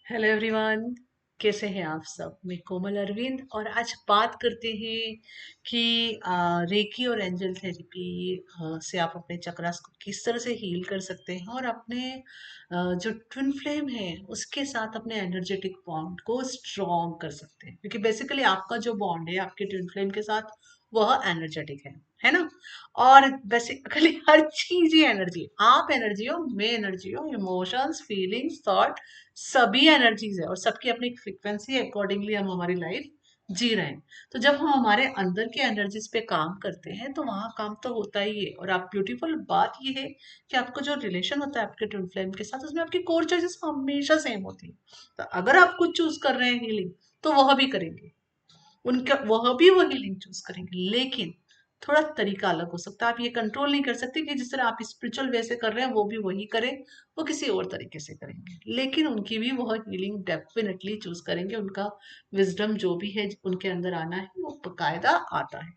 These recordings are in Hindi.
Hello everyone. कैसे हैं आप सब? मैं कोमल अरविंद और आज बात करते हैं कि रेकी और एंजल थेरेपी से आप अपने चक्रास को किस तरह से हील कर सकते हैं और अपने जो ट्विन फ्लेम है उसके साथ अपने एनर्जेटिक बॉन्ड को स्ट्रॉन्ग कर सकते हैं, क्योंकि बेसिकली आपका जो बॉन्ड है आपके ट्विन फ्लेम के साथ वह एनर्जेटिक है ना। और बेसिकली हर चीज ही एनर्जी है। आप एनर्जी हो, मैं एनर्जी हो, इमोशंस, फीलिंग्स, थॉट, सभी एनर्जीज है और सबकी अपनी फ्रीक्वेंसी अकॉर्डिंगली हम हमारी लाइफ जी रहे हैं। तो जब हम हमारे अंदर के एनर्जीज पे काम करते हैं तो वहां काम तो होता ही है। और आप ब्यूटीफुल बात ये है कि आपका जो रिलेशन होता है आपके ट्विन फ्लेम के साथ, उसमें आपकी कोर चॉइसेस हमेशा सेम होती है। तो अगर आप कुछ चूज कर रहे हैं हीलिंग, तो वह भी करेंगे, उनका वह भी वो हीलिंग चूज करेंगे, लेकिन थोड़ा तरीका अलग हो सकता है। आप ये कंट्रोल नहीं कर सकते कि जिस तरह आप स्पिरिचुअल वे से कर रहे हैं वो भी वही करें, वो किसी और तरीके से करेंगे, लेकिन उनकी भी वह हीलिंग डेफिनेटली चूज करेंगे। उनका विजडम जो भी है उनके अंदर आना है वो बकायदा आता है।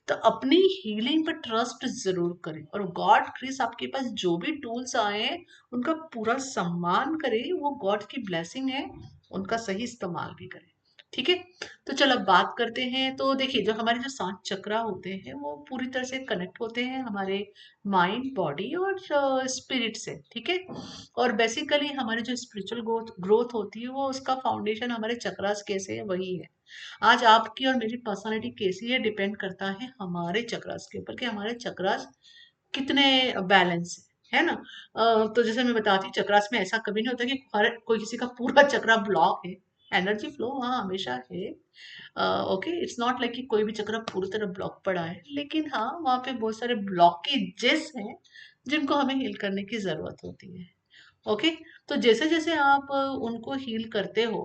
तो अपनी हीलिंग पर ट्रस्ट जरूर करें और गॉड क्रिस आपके पास जो भी टूल्स आए हैं उनका पूरा सम्मान करें। वो गॉड की ब्लेसिंग है, उनका सही इस्तेमाल भी करें। ठीक है। तो चलो अब बात करते हैं। तो देखिए, जो हमारे जो 7 चक्रा होते हैं वो पूरी तरह से कनेक्ट होते हैं हमारे माइंड, बॉडी और स्पिरिट से। ठीक है। और बेसिकली हमारी जो स्पिरिचुअल ग्रोथ ग्रोथ होती है वो उसका फाउंडेशन हमारे चक्रास कैसे है वही है। आज आपकी और मेरी पर्सनालिटी कैसी है डिपेंड करता है हमारे चक्रास के ऊपर कि हमारे चक्रास कितने बैलेंस है ना। तो जैसे मैं बताती हूँ, चक्रास में ऐसा कभी नहीं होता कि हर कोई किसी का पूरा चक्रा ब्लॉक है। एनर्जी फ्लो वहाँ हमेशा है। ओके, इट्स नॉट लाइक कि कोई भी चक्र पूरी तरह ब्लॉक पड़ा है, लेकिन हाँ वहाँ पे बहुत सारे ब्लॉकेजेस हैं जिनको हमें हील करने की जरूरत होती है। ओके। तो जैसे जैसे आप उनको हील करते हो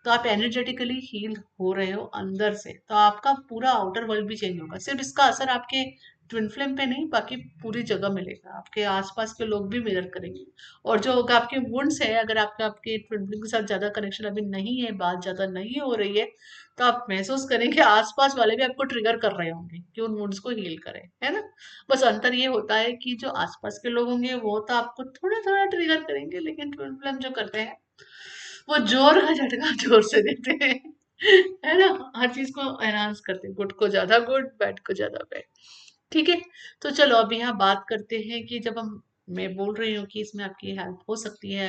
तो आप एनर्जेटिकली हील हो रहे हो अंदर से, तो आपका पूरा आउटर वर्ल्ड भी चेंज होगा। सिर्फ इसका असर आपके ट्विन फ्लेम पे नहीं, बाकी पूरी जगह मिलेगा। आपके आसपास के लोग भी मिरर करेंगे। और जो होगा आपके वुंड्स है, अगर आपका आपके ट्विन फ्लेम के साथ ज्यादा कनेक्शन अभी नहीं है, बात ज्यादा नहीं हो रही है, तो आप महसूस करेंगे आसपास वाले भी आपको ट्रिगर कर रहे होंगे कि उन वुंड्स को हील करें, है ना। बस अंतर ये होता है कि जो आसपास के लोग होंगे वो तो आपको थोड़ा थोड़ा ट्रिगर करेंगे, लेकिन ट्विन फ्लेम जो करते हैं वो जोर का झटका जोर से देते हैं, है ना। हर चीज को एनहांस करते हैं, गुड को ज्यादा गुड, बैड को ज्यादा बैड। ठीक है। तो चलो अब यहाँ बात करते हैं कि जब हम मैं बोल रही हूँ कि इसमें आपकी हेल्प हो सकती है,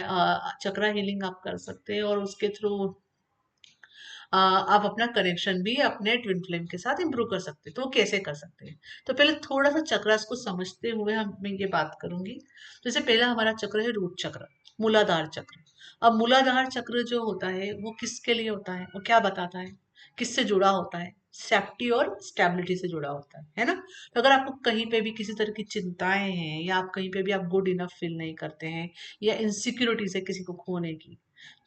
चक्रा हीलिंग आप कर सकते हैं और उसके थ्रू आप अपना कनेक्शन भी अपने ट्विन फ्लेम के साथ इंप्रूव कर सकते हैं। तो वो कैसे कर सकते हैं? तो पहले थोड़ा सा चक्रास को समझते हुए हम मैं ये बात करूंगी। जैसे पहला हमारा चक्र है रूट चक्र, मूलाधार चक्र। अब मूलाधार चक्र जो होता है वो किसके लिए होता है, वो क्या बताता है, किससे जुड़ा होता है? सेफ्टी और स्टेबिलिटी से जुड़ा होता है ना। तो अगर आपको कहीं पे भी किसी तरह की चिंताएं हैं या आप कहीं पे भी आप गुड इनफ फील नहीं करते हैं या इनसिक्योरिटीज है किसी को खोने की,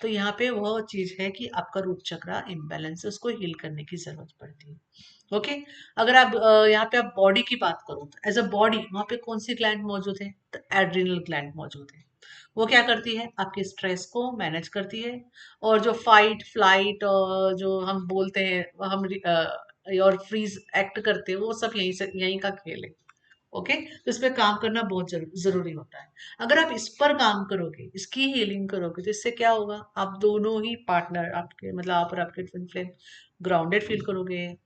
तो यहाँ पे वह चीज है कि आपका रूट चक्रा इम्बैलेंस है, उसको हील करने की जरूरत पड़ती है। ओके। अगर आप यहाँ पे आप बॉडी की बात करो तो एज अ बॉडी वहां पे कौन सी ग्लैंड मौजूद है? तो एड्रिनल ग्लैंड मौजूद है। वो क्या करती है? आपके स्ट्रेस को मैनेज करती है। और जो फाइट फ्लाइट जो हम बोलते हैं, हम और फ्रीज एक्ट करते हैं, वो सब यहीं से यहीं का खेल है। ओके। तो इस पे काम करना बहुत जरूरी होता है। अगर आप इस पर काम करोगे, इसकी हीलिंग करोगे, तो इससे क्या होगा? आप दोनों ही पार्टनर, आपके मतलब आप और आपके ट्विन फ्लेम ग्राउंडेड फील करोगे,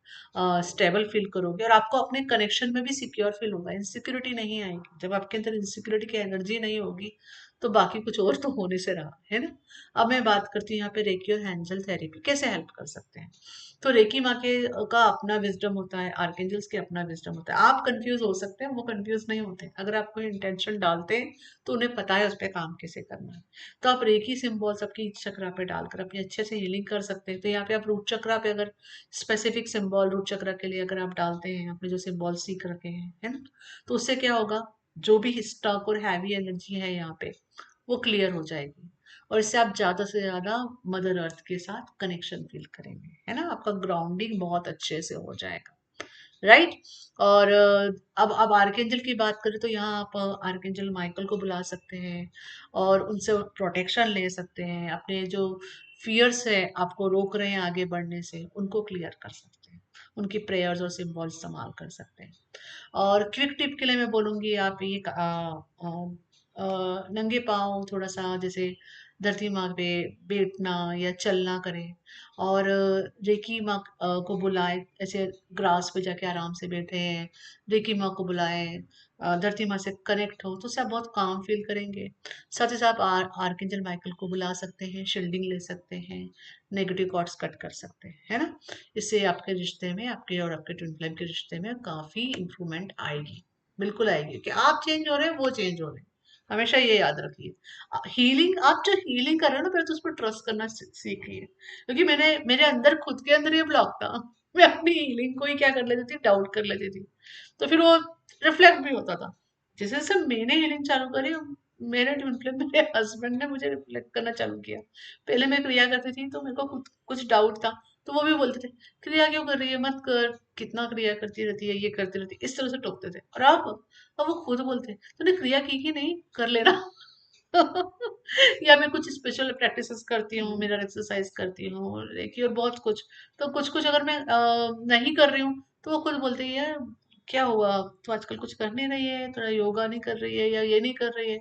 स्टेबल फील करोगे और आपको अपने कनेक्शन में भी सिक्योर फील होगा। इनसिक्योरिटी नहीं आएगी। जब आपके अंदर इनसिक्योरिटी की एनर्जी नहीं होगी तो बाकी कुछ और तो होने से रहा है ना। अब मैं बात करती हूँ यहाँ पे रेकी और एंजल थेरेपी कैसे हेल्प कर सकते हैं। तो रेकी माँ के का अपना विजडम होता है, आर्केंजल्स के अपना विजडम होता है। आप कंफ्यूज हो सकते हैं, वो कंफ्यूज नहीं होते। अगर आप कोई इंटेंशन डालते हैं तो उन्हें पता है उस पर काम कैसे करना है। तो आप रेकी सिंबल्स अपनी चक्रा पे डालकर अपनी अच्छे से हीलिंग कर सकते हैं। तो यहाँ पे आप रूट चक्रा पे अगर स्पेसिफिक सिंबल रूट चक्रा के लिए अगर आप डालते हैं, अपने जो सिंबल सीख रखे हैं, है ना, तो उससे क्या होगा? जो भी स्टक और हैवी एनर्जी है यहाँ पे वो क्लियर हो जाएगी और इससे आप ज्यादा से ज्यादा मदर अर्थ के साथ कनेक्शन फील करेंगे, है ना। आपका ग्राउंडिंग बहुत अच्छे से हो जाएगा, राइट। और अब आर्केंजल की बात करें तो यहाँ आप आर्केंजल माइकल को बुला सकते हैं और उनसे प्रोटेक्शन ले सकते हैं। अपने जो फियर्स है आपको रोक रहे हैं आगे बढ़ने से, उनको क्लियर कर सकते हैं। उनकी प्रेयर्स और सिंबल इस्तेमाल कर सकते हैं। और क्विक टिप के लिए मैं बोलूंगी, आप ये नंगे पाँव थोड़ा सा जैसे धरती माँ पे बैठना या चलना करें, और रेकी माँ को बुलाए, ऐसे ग्रास पे जाके आराम से बैठे हैं, रेकी माँ को बुलाएं, धरती माँ से कनेक्ट हो, तो उससे आप बहुत काम फील करेंगे। साथ ही साथ आर्कएंजल माइकल को बुला सकते हैं, शील्डिंग ले सकते हैं, नेगेटिव कॉर्ड्स कट कर सकते हैं, है ना। इससे आपके रिश्ते में, आपके और आपके ट्विन फ्लेम के रिश्ते में काफी इंप्रूवमेंट आएगी, बिल्कुल आएगी, कि आप चेंज हो रहे हैं, वो चेंज हो रहे हैं। हमेशा ये याद रखिए। हीलिंग, आप जो हीलिंग कर रहे हो ना, पहले तो उस पर ट्रस्ट करना सीखिए, क्योंकि मैंने, मेरे अंदर, खुद के अंदर ये ब्लॉक था। मैं अपनी हीलिंग को ही क्या कर लेती थी, डाउट कर लेती थी, तो फिर वो रिफ्लेक्ट भी होता था। जैसे जैसे मैंने हीलिंग चालू करी, मेरे ट्विन फ्लेम, मेरे हस्बैंड ने मुझे रिफ्लेक्ट करना चालू किया। पहले मैं क्रिया करती थी तो मेरे को कुछ डाउट था, तो वो भी बोलते थे, क्रिया क्यों कर रही है, मत कर, कितना क्रिया करती रहती है, ये करती रहती है, इस तरह से टोकते थे। और अब वो खुद बोलते, तूने क्रिया की कि नहीं, कर लेना। या मैं कुछ स्पेशल प्रैक्टिसेस करती हूँ, मिरर एक्सरसाइज करती हूँ, रेकी और बहुत कुछ। तो कुछ कुछ अगर मैं नहीं कर रही हूँ, तो वो खुद बोलती है, यार क्या हुआ, तू आजकल कुछ कर नहीं रही है, थोड़ा योगा नहीं कर रही है, या ये नहीं कर रही है,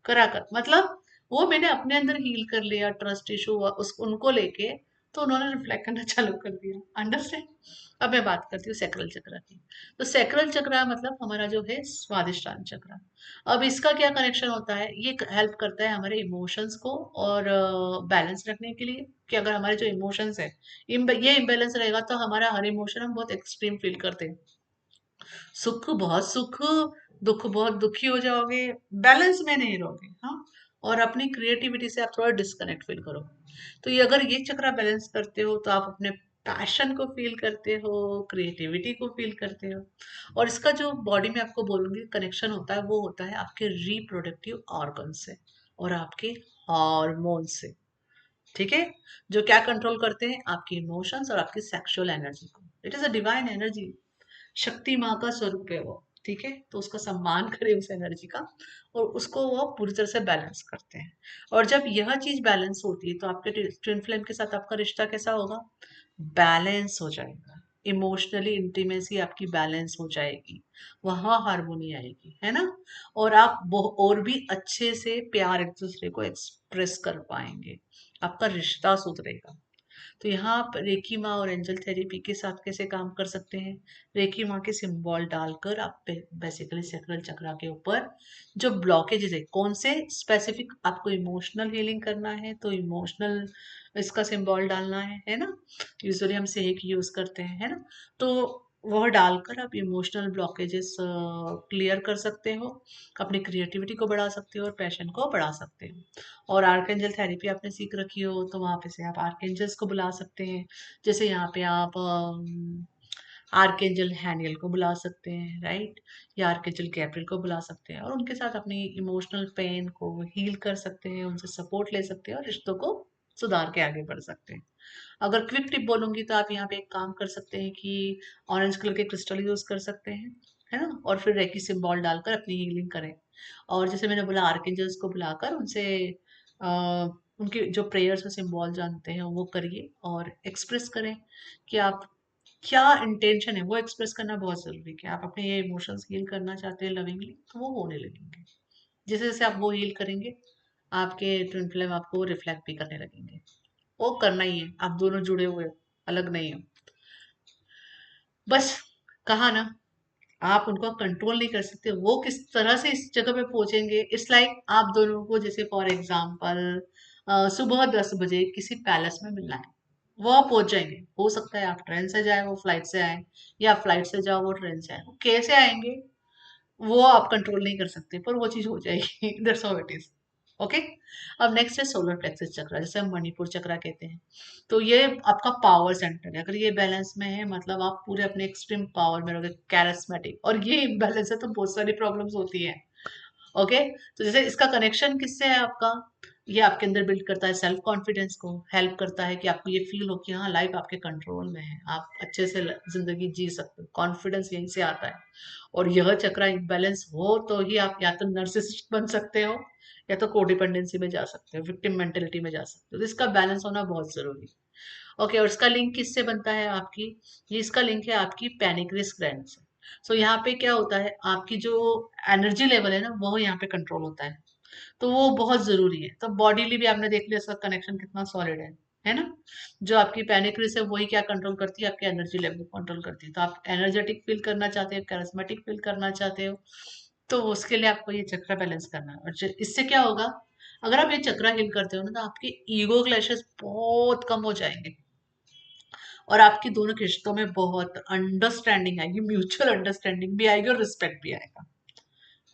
करा कर, मतलब वो मैंने अपने अंदर हील कर लिया, ट्रस्ट इशू हुआ उस उनको लेके, तो उन्होंने रिफ्लेक्ट करना चालू कर दिया, अंडरस्टैंड। अब मैं बात करती हूँ सैक्रल चक्र की। तो सैक्रल चक्र मतलब हमारा जो है स्वादिष्टान चक्र। अब इसका क्या कनेक्शन होता है, ये हेल्प करता है हमारे इमोशंस को और बैलेंस रखने के लिए, कि अगर हमारे जो इमोशंस है, ये इम्बेलेंस रहेगा, तो हमारा हर इमोशन हम बहुत एक्सट्रीम फील करते हैं। सुख, दुख बहुत दुखी हो जाओगे, बैलेंस में नहीं रहोगे, हाँ। और अपनी क्रिएटिविटी से आप थोड़ा डिस्कनेक्ट फील करो। तो ये, अगर ये चक्र बैलेंस करते हो, तो आप अपने पैशन को फील करते हो, क्रिएटिविटी को फील करते हो। और इसका जो बॉडी में आपको बोलूंगी कनेक्शन होता है, वो होता है आपके रिप्रोडक्टिव ऑर्गन से और आपके हार्मोन से, ठीक है। जो क्या कंट्रोल करते हैं, आपके इमोशंस और आपकी सेक्सुअल एनर्जी को। It is a divine energy, शक्ति माँ का स्वरूप है वो, ठीक है। तो उसका सम्मान करें उस एनर्जी का, और उसको वो पूरी तरह से बैलेंस करते हैं। और जब यह चीज बैलेंस होती है, तो आपके ट्विन फ्लेम के साथ आपका रिश्ता कैसा होगा, बैलेंस हो जाएगा। इमोशनली इंटीमेसी आपकी बैलेंस हो जाएगी, वहां हारमोनी आएगी, है ना। और आप और भी अच्छे से प्यार एक दूसरे को एक्सप्रेस कर पाएंगे, आपका रिश्ता सुधरेगा। तो यहाँ आप रेकी माँ और एंजल थेरेपी के साथ कैसे काम कर सकते हैं, रेकी माँ के सिंबल डालकर आप बेसिकली सैक्रल चक्रा के ऊपर जो ब्लॉकेजेस है, कौन से स्पेसिफिक आपको इमोशनल हीलिंग करना है, तो इमोशनल इसका सिंबल डालना है ना। यूजुअली हम सेक यूज करते हैं, है ना। तो वह डालकर आप इमोशनल ब्लॉकेजेस क्लियर कर सकते हो, अपनी क्रिएटिविटी को बढ़ा सकते हो और पैशन को बढ़ा सकते हो। और आर्कएंजल थेरेपी आपने सीख रखी हो, तो वहां पे से आप आर्कएंजल्स को बुला सकते हैं। जैसे यहाँ पे आप आर्कएंजल हैनियल को बुला सकते हैं, राइट, या आर्कएंजल गैब्रियल को बुला सकते हैं, और उनके साथ अपनी इमोशनल पेन को हील कर सकते हैं, उनसे सपोर्ट ले सकते हैं और रिश्तों को सुधार के आगे बढ़ सकते हैं। अगर क्विक टिप बोलूंगी, तो आप यहाँ पे एक काम कर सकते हैं कि ऑरेंज कलर के क्रिस्टल यूज कर सकते हैं, है ना, और फिर रेकी सिंबल डालकर अपनी हीलिंग करें। और जैसे मैंने बोला, आर्कएंजल्स को बुलाकर उनसे आ, उनके जो प्रेयर्स और सिंबल जानते हैं वो करिए, और एक्सप्रेस करें कि आप क्या इंटेंशन है, वो एक्सप्रेस करना बहुत जरूरी है, कि आप अपने ये इमोशंस हील करना चाहते हैं लविंगली, तो वो होने लगेंगे। जैसे जैसे आप वो हील करेंगे, आपके ट्विन फ्लेम आपको रिफ्लेक्ट भी करने लगेंगे। वो करना ही है, आप दोनों जुड़े हुए हो, अलग नहीं हो। बस, कहा ना, आप उनको कंट्रोल नहीं कर सकते, वो किस तरह से इस जगह पे पहुंचेंगे। इट्स लाइक आप दोनों को, जैसे फॉर एग्जाम्पल सुबह 10 बजे किसी पैलेस में मिलना है, वो आप पहुंच जाएंगे। हो सकता है आप ट्रेन से जाए, वो फ्लाइट से आए, या फ्लाइट से जाओ, वो ट्रेन से आए, वो कैसे आएंगे, वो आप कंट्रोल नहीं कर सकते, पर वो चीज हो जाएगी। That's how it is. Okay. अब नेक्स्ट है सोलर प्लेक्सस चक्र, जिसे हम मणिपुर चक्र कहते हैं। तो ये आपका पावर सेंटर है, अगर ये बैलेंस में है, मतलब आप पूरे अपने एक्सट्रीम पावर में रहोगे, कैरिस्मेटिक। और ये इम्बैलेंस है, तो बहुत सारी प्रॉब्लम्स होती है। ओके। तो जैसे इसका कनेक्शन किससे है आपका, ये आपके अंदर बिल्ड करता है सेल्फ कॉन्फिडेंस को, हेल्प करता है कि आपको ये फील हो कि हाँ, लाइफ आपके कंट्रोल में है, आप अच्छे से जिंदगी जी सकते हो, कॉन्फिडेंस यहीं से आता है। और यह चक्र इम्बैलेंस हो, तो ही आप या तो नर्सिसिस्ट बन सकते हो, या तो कोडिपेंडेंसी में जा सकते हो, विक्टिम मेंटेलिटी में जा सकते हो। तो इसका बैलेंस होना बहुत जरूरी है। ओके। और इसका लिंक किससे बनता है आपकी, ये इसका लिंक है आपकी पैनिक्रिस ग्लैंड से। सो यहाँ पे क्या होता है, आपकी जो एनर्जी लेवल है ना, वो यहाँ पे कंट्रोल होता है। तो वो बहुत जरूरी है। तो बॉडीली भी आपने देख लिया इसका कनेक्शन कितना सॉलिड है ना। जो आपकी पैनिक्रिस है वही क्या कंट्रोल करती है, आपके एनर्जी लेवल को कंट्रोल करती है। तो आप एनर्जेटिक फील करना चाहते हो, कैरिस्मेटिक फील करना चाहते हो, तो उसके लिए आपको ये चक्र बैलेंस करना है। और इससे क्या होगा, अगर आप ये चक्र हील करते हो ना, तो आपके ईगो क्लैशेस बहुत कम हो जाएंगे, और आपकी दोनों के रिश्तों में बहुत अंडरस्टैंडिंग आएगी, म्यूचुअल अंडरस्टैंडिंग भी आएगी और रिस्पेक्ट भी आएगा।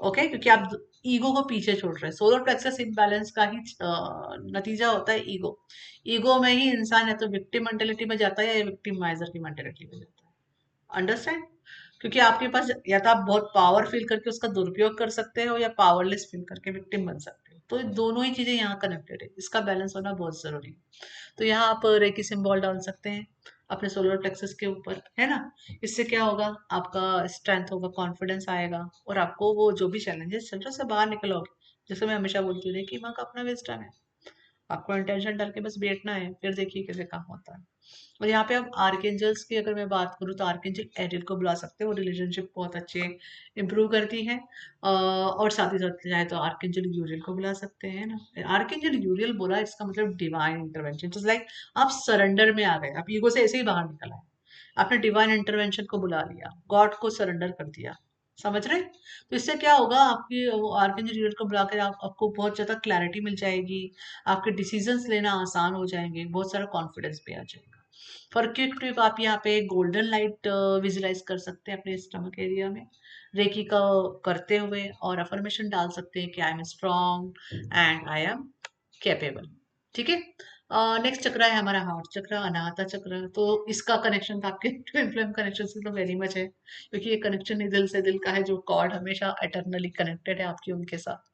ओके, क्योंकि आप ईगो को पीछे छोड़ रहे हैं। सोलर प्लेक्सस इम्बैलेंस का ही नतीजा होता है ईगो। ईगो में ही इंसान या तो विक्टिम मेंटेलिटी में जाता है या विक्टिमाइजर की मेंटेलिटी में जाता है। अंडरस्टैंड? क्योंकि आपके पास या तो आप बहुत पावर फील करके उसका दुरुपयोग कर सकते हो, या पावरलेस फील करके विक्टिम बन सकते हो। तो ये दोनों ही चीजें यहाँ कनेक्टेड है, इसका बैलेंस होना बहुत जरूरी है। तो यहाँ आप रेकी सिंबल डाल सकते हैं अपने सोलर प्लेक्सस के ऊपर, है ना। इससे क्या होगा, आपका स्ट्रेंथ होगा, कॉन्फिडेंस आएगा, और आपको वो जो भी चैलेंजेस चल रहे हैं उससे बाहर निकलोगे। जैसे मैं हमेशा बोलती हूँ कि माँ का अपना विजडम है, आपको इंटेंशन डाल के बस बैठना है, फिर देखिए कैसे काम होता है। और यहाँ पे अब आर्केंजल्स की अगर मैं बात करूँ, तो आर्केंजल एरियल को बुला सकते हैं, वो रिलेशनशिप बहुत अच्छे इंप्रूव करती है। और साथ ही साथ चाहे तो आर्केंजल यूरियल को बुला सकते हैं ना। आर्केंजल यूरियल बोला, इसका मतलब डिवाइन इंटरवेंशन। इट्स लाइक आप सरेंडर में आ गए, आप ईगो से ऐसे ही बाहर निकल आए, आपने डिवाइन इंटरवेंशन को बुला लिया, गॉड को सरेंडर कर दिया। समझ रहे? तो इससे क्या होगा, आपकी आर्केंजल यूरियल को बुला कर आपको बहुत ज्यादा क्लैरिटी मिल जाएगी, आपके डिसीजंस लेना आसान हो जाएंगे, बहुत सारा कॉन्फिडेंस भी आ जाएगा। फॉर क्विक ट्रिप आप यहाँ पे गोल्डन लाइट विजुलाइज कर सकते हैं अपने स्टमक एरिया में, रेकी का करते हुए, और अफर्मेशन डाल सकते हैं कि I am strong and I am capable. ठीक है। नेक्स्ट चक्र है हमारा हार्ट चक्र, अनाहता चक्र। तो इसका कनेक्शन तो आपके ट्विन फ्लेम कनेक्शन से तो वेरी मच है, क्योंकि ये कनेक्शन ही दिल से दिल का है, जो कॉर्ड हमेशा एटर्नली कनेक्टेड है आपकी उनके साथ।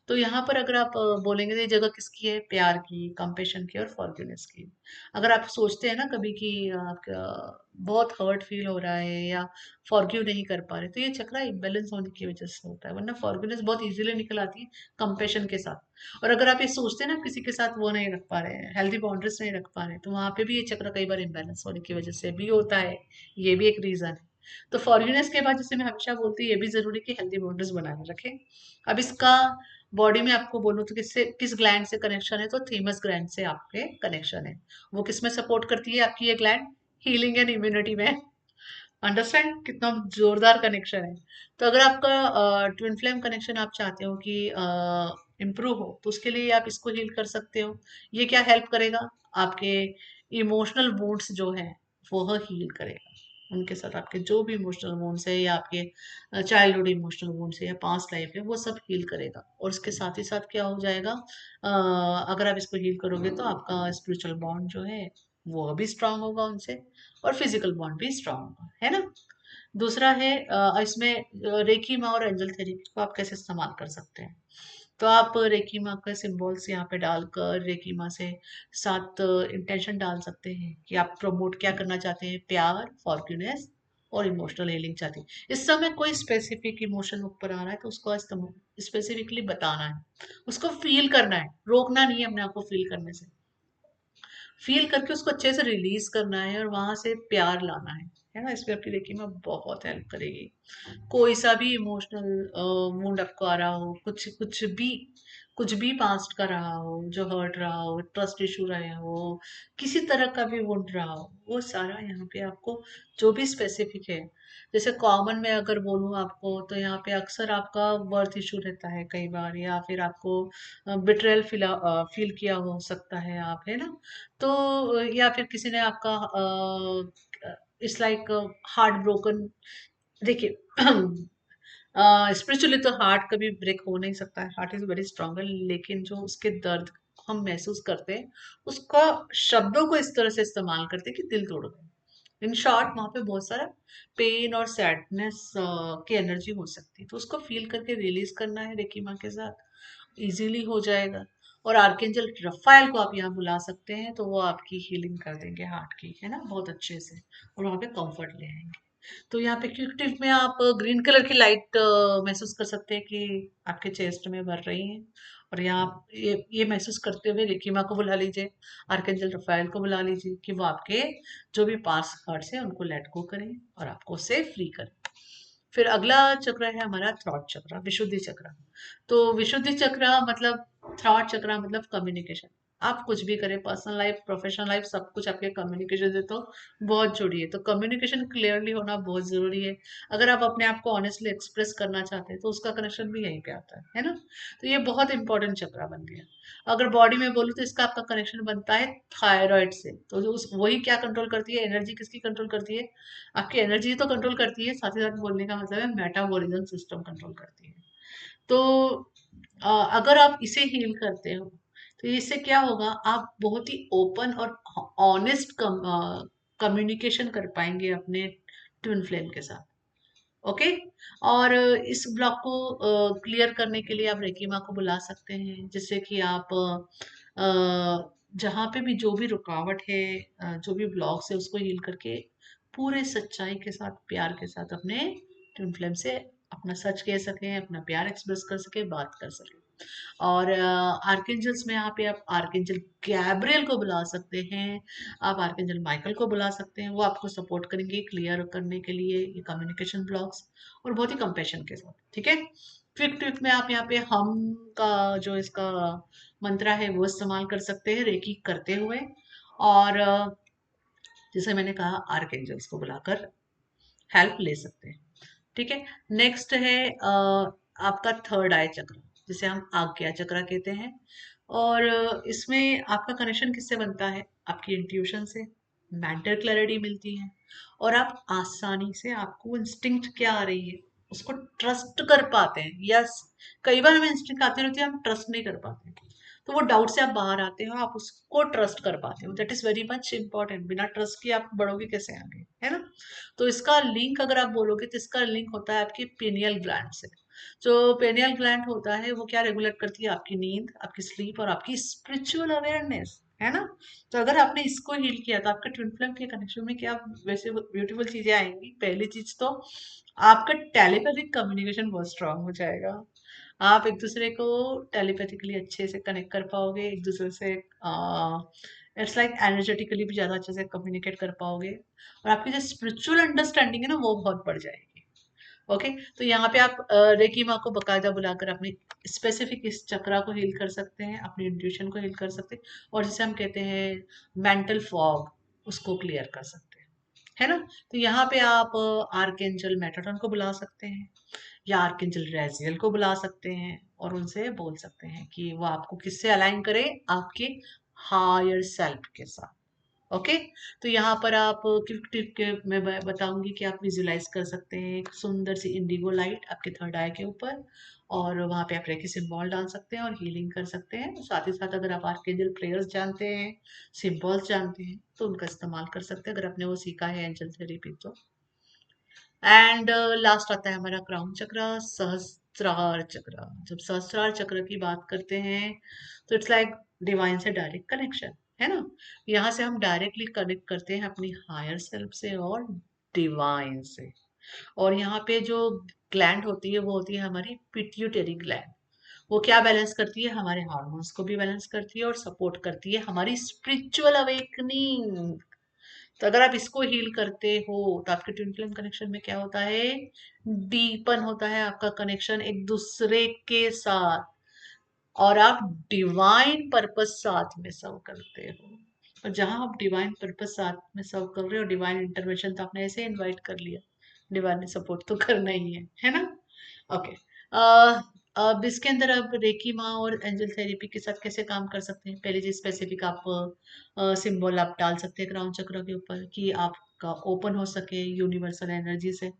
तो यहाँ पर अगर आप बोलेंगे तो ये जगह किसकी है, प्यार की, कंपेशन की और फॉरगिवनेस की। अगर आप सोचते हैं ना कभी कि आपका बहुत हर्ट फील हो रहा है या फॉरगिव नहीं कर पा रहे, तो ये चक्रा इम्बेलेंस होने की वजह से होता है, वरना फॉरगिवनेस बहुत इजीली निकल आती है कंपेशन के साथ। और अगर आप ये सोचते हैं ना किसी के साथ वो नहीं रख पा रहे हैं, हेल्दी बाउंड्रीज नहीं रख पा रहे हैं, तो वहां पे भी ये चक्र कई बार इम्बेलेंस होने की वजह से भी होता है। ये भी एक रीजन है। तो फॉरगिवनेस के बाद, जैसे मैं हमेशा बोलती हूँ, ये भी जरूरी है कि हेल्दी बाउंड्रीज बनाए रखें। अब इसका बॉडी में आपको बोलूँ तो किससे, किस ग्लैंड से कनेक्शन है, तो थीमस ग्लैंड से आपके कनेक्शन है। वो किस में सपोर्ट करती है आपकी ये ग्लैंड, हीलिंग एंड इम्यूनिटी में। अंडरस्टैंड कितना जोरदार कनेक्शन है। तो अगर आपका ट्विन फ्लेम कनेक्शन आप चाहते हो कि इम्प्रूव हो, तो उसके लिए आप इसको हील कर सकते हो। ये क्या हेल्प करेगा, आपके इमोशनल वुंड्स जो है वो हील करेगा। उनके साथ आपके जो भी इमोशनल वुंड्स है, या आपके चाइल्डहुड इमोशनल वुंड्स है, या पास्ट लाइफ है, वो सब हील करेगा। और उसके साथ ही साथ क्या हो जाएगा, अगर आप इसको हील करोगे तो आपका स्पिरिचुअल बॉन्ड जो है वो भी स्ट्रांग होगा उनसे, और फिजिकल बॉन्ड भी स्ट्रांग होगा, है ना। दूसरा है इसमें रेकी माँ और एंजल थेरेपी को आप कैसे इस्तेमाल कर सकते हैं। तो आप रेकी माँ का सिंबल्स यहाँ पे डालकर रेकी माँ से साथ इंटेंशन डाल सकते हैं कि आप प्रमोट क्या करना चाहते हैं, प्यार, फॉरगिवनेस और इमोशनल हीलिंग चाहते हैं। इस समय कोई स्पेसिफिक इमोशन ऊपर आ रहा है तो उसको स्पेसिफिकली बताना है, उसको फील करना है, रोकना नहीं है अपने आप को फील करने से। फील करके उसको अच्छे से रिलीज करना है और वहां से प्यार लाना है ना। इसमें आपकी देखिए मैं बहुत हेल्प करेगी। कोई सा भी इमोशनल मूड आपको आ रहा हो, कुछ भी पास्ट का रहा हो, जो हर्ट रहा हो, ट्रस्ट इशू रहे हो, किसी तरह का भी वुंड रहा हो, वो सारा यहाँ पे आपको जो भी स्पेसिफिक है। जैसे कॉमन में अगर बोलूँ आपको, तो यहाँ पे अक्सर आपका वर्थ इशू रहता है कई बार, या फिर आपको बिट्रेल फील किया हो सकता है आप, है ना। तो या फिर किसी ने आपका इट्स लाइक हार्ट ब्रोकन। देखिए स्पिरिचुअली तो हार्ट कभी ब्रेक हो नहीं सकता है, हार्ट इज वेरी स्ट्रांग, लेकिन जो उसके दर्द हम महसूस करते हैं, उसका शब्दों को इस तरह से इस्तेमाल करते हैं कि दिल तोड़ गए। इन शॉर्ट वहां पे बहुत सारा पेन और सैडनेस की एनर्जी हो सकती है, तो उसको फील करके रिलीज करना है रेकी माँ के साथ, इजीली हो जाएगा। और आर्केंजल रफायल को आप यहाँ बुला सकते हैं, तो वो आपकी हीलिंग कर देंगे हार्ट की, है ना, बहुत अच्छे से, और वहाँ पे कंफर्ट ले आएंगे। तो यहाँ पे क्विक टिप में आप ग्रीन कलर की लाइट महसूस कर सकते हैं कि आपके चेस्ट में भर रही है। और यहाँ आप ये महसूस करते हुए रिकी माँ को बुला लीजिए, आर्केंजल रफाइल को बुला लीजिए, कि वो आपके जो भी पास हर्ट्स है उनको लेट गो करें और आपको उससे फ्री करें। फिर अगला चक्र है हमारा थ्रॉट चक्र, विशुद्धि चक्र। तो विशुद्धि चक्र मतलब, थ्रॉट चक्र मतलब कम्युनिकेशन। आप कुछ भी करें, पर्सनल लाइफ, प्रोफेशनल लाइफ, सब कुछ आपके कम्युनिकेशन से तो बहुत जुड़ी है। तो कम्युनिकेशन क्लियरली होना बहुत जरूरी है। अगर आप अपने आप को ऑनेस्टली एक्सप्रेस करना चाहते हैं तो उसका कनेक्शन भी यहीं पे आता है ना। तो ये बहुत इंपॉर्टेंट चक्र बन गया। अगर बॉडी में बोलूँ तो इसका आपका कनेक्शन बनता है थायराइड से। तो जो उस वही क्या कंट्रोल करती है, एनर्जी किसकी कंट्रोल करती है, आपकी एनर्जी तो कंट्रोल करती है, साथ ही साथ बोलने का मतलब है मेटाबॉलिज्म सिस्टम कंट्रोल करती है। तो अगर आप इसे हील करते हो तो इससे क्या होगा, आप बहुत ही ओपन और ऑनेस्ट कम्युनिकेशन कर पाएंगे अपने ट्विन फ्लेम के साथ। ओके। और इस ब्लॉक को क्लियर करने के लिए आप रेकी माँ को बुला सकते हैं, जिससे कि आप जहाँ पे भी जो भी रुकावट है, जो भी ब्लॉक्स है, उसको हील करके पूरे सच्चाई के साथ, प्यार के साथ अपने ट्विन फ्लेम से अपना सच कह सकें, अपना प्यार एक्सप्रेस कर सके, बात कर सके। और आर्केंजल्स में यहाँ पे आप आर्केंजल गैब्रियल को बुला सकते हैं, आप आर्केंजल माइकल को बुला सकते हैं। वो आपको सपोर्ट करेंगे क्लियर करने के लिए ये कम्युनिकेशन ब्लॉक्स, और बहुत ही कंपेशन के साथ। ठीक है। क्विक ट्विक में आप यहाँ पे हम का जो इसका मंत्रा है वो इस्तेमाल कर सकते हैं रेकी करते हुए। और जैसे मैंने कहा, आर्केंजल्स को बुलाकर हेल्प ले सकते हैं। ठीक है। नेक्स्ट है आपका थर्ड आई चक्र, जिसे हम आज्ञा चक्र कहते हैं। और इसमें आपका कनेक्शन किससे बनता है, आपकी इंट्यूशन से। मेंटल क्लैरिटी मिलती है, और आप आसानी से, आपको इंस्टिंक्ट क्या आ रही है उसको ट्रस्ट कर पाते हैं। यस, कई बार हमें इंस्टिंक्ट आती रहती है, हम ट्रस्ट नहीं कर पाते, तो वो डाउट से आप बाहर आते हो, आप उसको ट्रस्ट कर पाते हो। That is very much important. बिना ट्रस्ट के आप बढ़ोगे कैसे आगे, है ना। तो इसका लिंक अगर आप बोलोगे तो इसका लिंक होता है आपकी पेनियल ग्लैंड से। जो पेनियल ग्लैंड होता है वो क्या रेगुलेट करती है, आपकी नींद, आपकी स्लीप और आपकी स्पिरिचुअल अवेयरनेस, है ना। तो अगर आपने इसको हील किया तो आपके ट्विन फ्लेम के कनेक्शन में क्या वैसे ब्यूटीफुल चीजें आएंगी। पहली चीज तो आपका टेलीपैथिक कम्युनिकेशन बहुत स्ट्रांग हो जाएगा। आप एक दूसरे को टेलीपैथिकली अच्छे से कनेक्ट कर पाओगे, एक दूसरे से इट्स लाइक एनर्जेटिकली भी ज्यादा अच्छे से कम्युनिकेट कर पाओगे, और आपकी जो स्पिरिचुअल अंडरस्टैंडिंग है ना वो बहुत बढ़ जाएगी। ओके। तो यहाँ पे आप रेकी माँ को बकायदा बुलाकर अपने स्पेसिफिक इस चक्रा को हील कर सकते हैं, अपनी इंट्यूशन को हील कर सकते हैं, और जिसे हम कहते हैं मेंटल फॉग, उसको क्लियर कर सकते हैं, है ना। तो यहाँ पे आप आर्केंजल मेटाट्रॉन को बुला सकते हैं, या आर्केंजल रेजियल को बुला सकते हैं, और उनसे बोल सकते हैं कि वो आपको किससे अलाइन करे, आपके हायर सेल्फ के साथ। ओके। तो यहाँ पर आप क्विक टिप के मैं बताऊंगी कि आप विजुलाइज कर सकते हैं एक सुंदर सी इंडिगो लाइट आपके थर्ड आई के ऊपर, और वहां पे आप रेकी सिंबल डाल सकते हैं और हीलिंग कर सकते हैं। साथ ही साथ अगर आप आर्केंजल प्रेयर्स जानते हैं, सिंबल्स जानते हैं, तो उनका इस्तेमाल कर सकते हैं, अगर आपने वो सीखा है एंजल थेरेपी तो। एंड लास्ट आता है हमारा क्राउन चक्र, सहस्त्रार चक्र। जब सहस्त्रार चक्र की बात करते हैं तो इट्स लाइक डिवाइन से डायरेक्ट कनेक्शन, है ना। यहाँ से हम डायरेक्टली कनेक्ट करते हैं अपनी हायर सेल्फ से और डिवाइन से। और यहाँ पे जो ग्लैंड होती है वो होती है हमारी पिट्यूटरी ग्लैंड। वो क्या बैलेंस करती है, हमारे हार्मोन्स को भी बैलेंस करती है और सपोर्ट करती है हमारी स्पिरिचुअल अवेकनिंग। तो अगर आप इसको हील करते हो तो आपके ट्विन फ्लेम कनेक्शन में क्या होता है, डीपन होता है आपका कनेक्शन एक दूसरे के साथ, और आप डिवाइन पर्पस साथ में सर्व करते हो। और जहां आप डिवाइन पर्पस साथ में सर्व कर रहे हो, डिवाइन इंटरवेंशन तो आपने ऐसे इनवाइट कर लिया, डिवाइन सपोर्ट तो करना ही है ना। ओके। अब इसके अंदर अब रेकी माँ और एंजल थेरेपी के साथ कैसे काम कर सकते हैं। पहले जी स्पेसिफिक आप सिंबल आप डाल सकते हैं क्राउन चक्र के ऊपर कि आपका ओपन हो सके यूनिवर्सल एनर्जी से।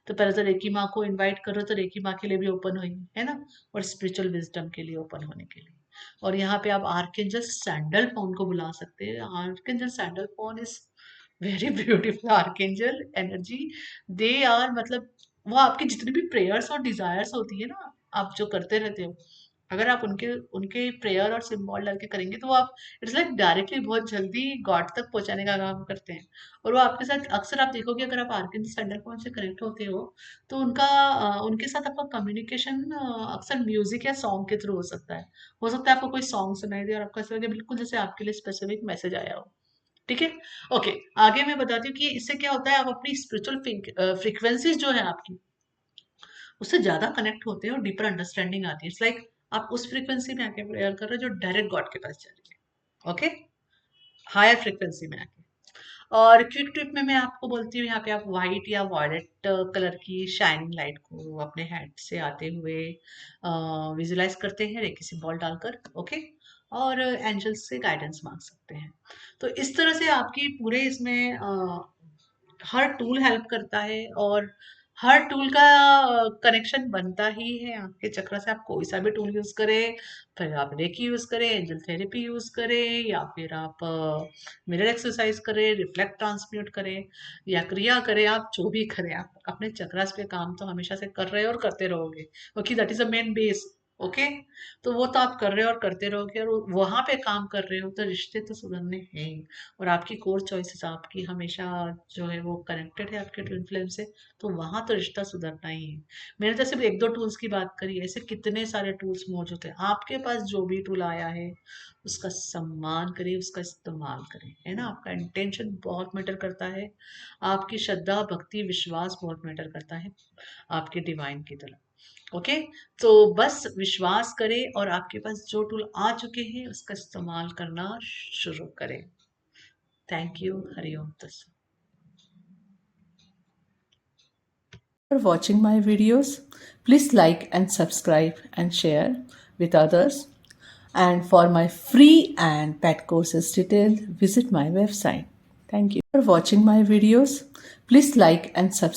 तो पहले तो रेकी माँ को इनवाइट करो तो रेकी माँ के लिए भी ओपन होगी, है ना, और स्पिरिचुअल विजडम के लिए ओपन होने के लिए। और यहाँ पे आप आर्केंजल सैंडल फोन को बुला सकते हैं। Archangel Sandalphon is very beautiful archangel energy. They are मतलब वो आपकी जितनी भी प्रेयर्स और डिजायर्स होती है ना, आप जो करते रहते हो, अगर आप उनके उनके प्रेयर और सिंबल डाल के करेंगे तो वो आप इट्स लाइक डायरेक्टली बहुत जल्दी गॉड तक पहुंचाने का काम करते हैं। और वो आपके साथ अक्सर आप देखोगे, अगर आप आर्केंजल सैंडल फोन से कनेक्ट होते हो तो उनके साथ आपका कम्युनिकेशन अक्सर म्यूजिक या सॉन्ग के थ्रू हो सकता है आपको कोई सॉन्ग सुनाई दे और आपको ऐसा लगे बिल्कुल जैसे आपके लिए स्पेसिफिक मैसेज आया हो। ठीक है। ओके। आगे मैं बताती हूँ कि इससे क्या होता है, आप अपनी स्पिरिचुअल फ्रीक्वेंसीज जो है आपकी, उससे ज़्यादा कनेक्ट होते हैं और डीपर अंडरस्टैंडिंग आती है। इट्स लाइक आप उस फ्रीक्वेंसी में आके प्रेयर कर रहे हो जो डायरेक्ट गॉड के पास जा रही है। ओके, हायर फ्रीक्वेंसी में आके। और क्विक टिप में मैं आपको बोलती हूँ, यहाँ पे आप वाइट या वॉयलेट कलर की शाइनिंग लाइट को अपने हेड से आते हुए विजुलाइज करते हैं रेकी सिंबल डालकर। ओके, और एंजल्स से गाइडेंस मांग सकते हैं। तो इस तरह से आपकी पूरे इसमें हर टूल हेल्प करता है, और हर टूल का कनेक्शन बनता ही है आपके चक्र से। आप कोई सा भी टूल यूज करें, फिर आप रेकी यूज करें, एंजल थेरेपी यूज करें, या फिर आप मिरर एक्सरसाइज करें, रिफ्लेक्ट ट्रांसम्यूट करें, या क्रिया करें, आप जो भी करें, आप अपने चक्रास पे काम तो हमेशा से कर रहे हो और करते रहोगे, क्योंकि that is a main base. Okay, तो वो तो आप कर रहे हो और करते रहोगे, और वहां पे काम कर रहे हो, तो रिश्ते तो सुधरने हैं ही। और आपकी कोर चॉइसेस आपकी हमेशा जो है वो कनेक्टेड है आपके ट्विन फ्लेम से, तो वहां तो रिश्ता सुधरना ही है। मैंने तो सिर्फ एक दो टूल्स की बात करी, ऐसे कितने सारे टूल्स मौजूद हैं। आपके पास जो भी टूल आया है उसका सम्मान करिए, उसका इस्तेमाल करें, है ना। आपका इंटेंशन बहुत मैटर करता है, आपकी श्रद्धा भक्ति विश्वास बहुत मैटर करता है आपके डिवाइन की तरफ। ओके, तो बस विश्वास करें और आपके पास जो टूल आ चुके हैं उसका इस्तेमाल करना शुरू करें। Thank you. हरिओम तत्सत। For watching my videos, please like and subscribe and share with others. And for my free and pet courses detail, visit my website. Thank you for watching my videos. Please like and subscribe.